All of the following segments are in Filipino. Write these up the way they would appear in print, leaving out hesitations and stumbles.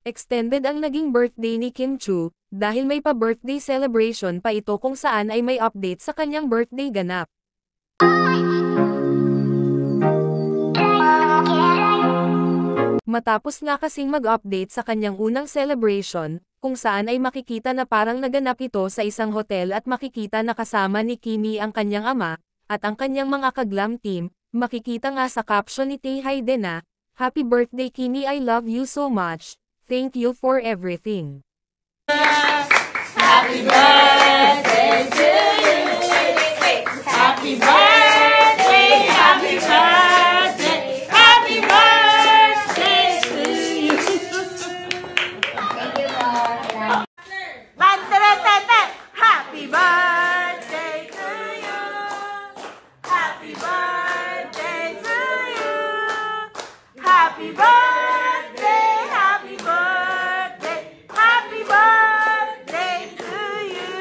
Extended ang naging birthday ni Kim Chu, dahil may pa-birthday celebration pa ito kung saan ay may update sa kanyang birthday ganap. Matapos nga kasing mag-update sa kanyang unang celebration, kung saan ay makikita na parang naganap ito sa isang hotel at makikita na kasama ni Kimi ang kanyang ama, at ang kanyang mga ka-glam team, makikita nga sa caption ni Tae Hayden na, "Happy birthday Kimi, I love you so much. Thank you for everything." Happy birthday to you. Happy birthday, happy birthday, happy birthday to you. Happy birthday to you. Happy birthday to you. Happy birthday, happy birthday, happy birthday to you.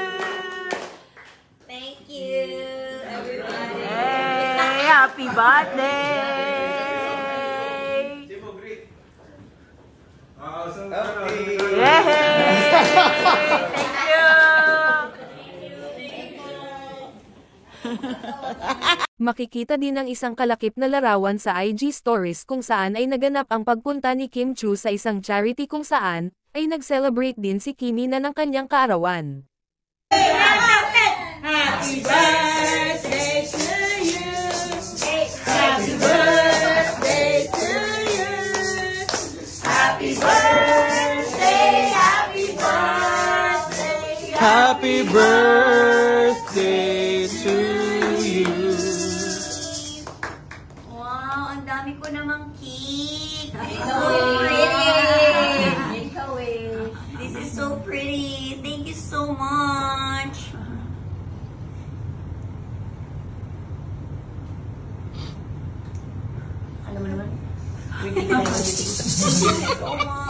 Thank you, everybody. Hey, happy birthday. Yay! Thank you. Makikita din ang isang kalakip na larawan sa IG stories kung saan ay naganap ang pagpunta ni Kim Chu sa isang charity kung saan ay nag-celebrate din si Kimi na ng kanyang kaarawan. Happy birthday to you. Happy birthday to you. Happy birthday, happy birthday. Happy birthday to you. Wow, ang dami ko namang cake. This is so pretty. Thank you so much. Alam mo naman. Thank you so much.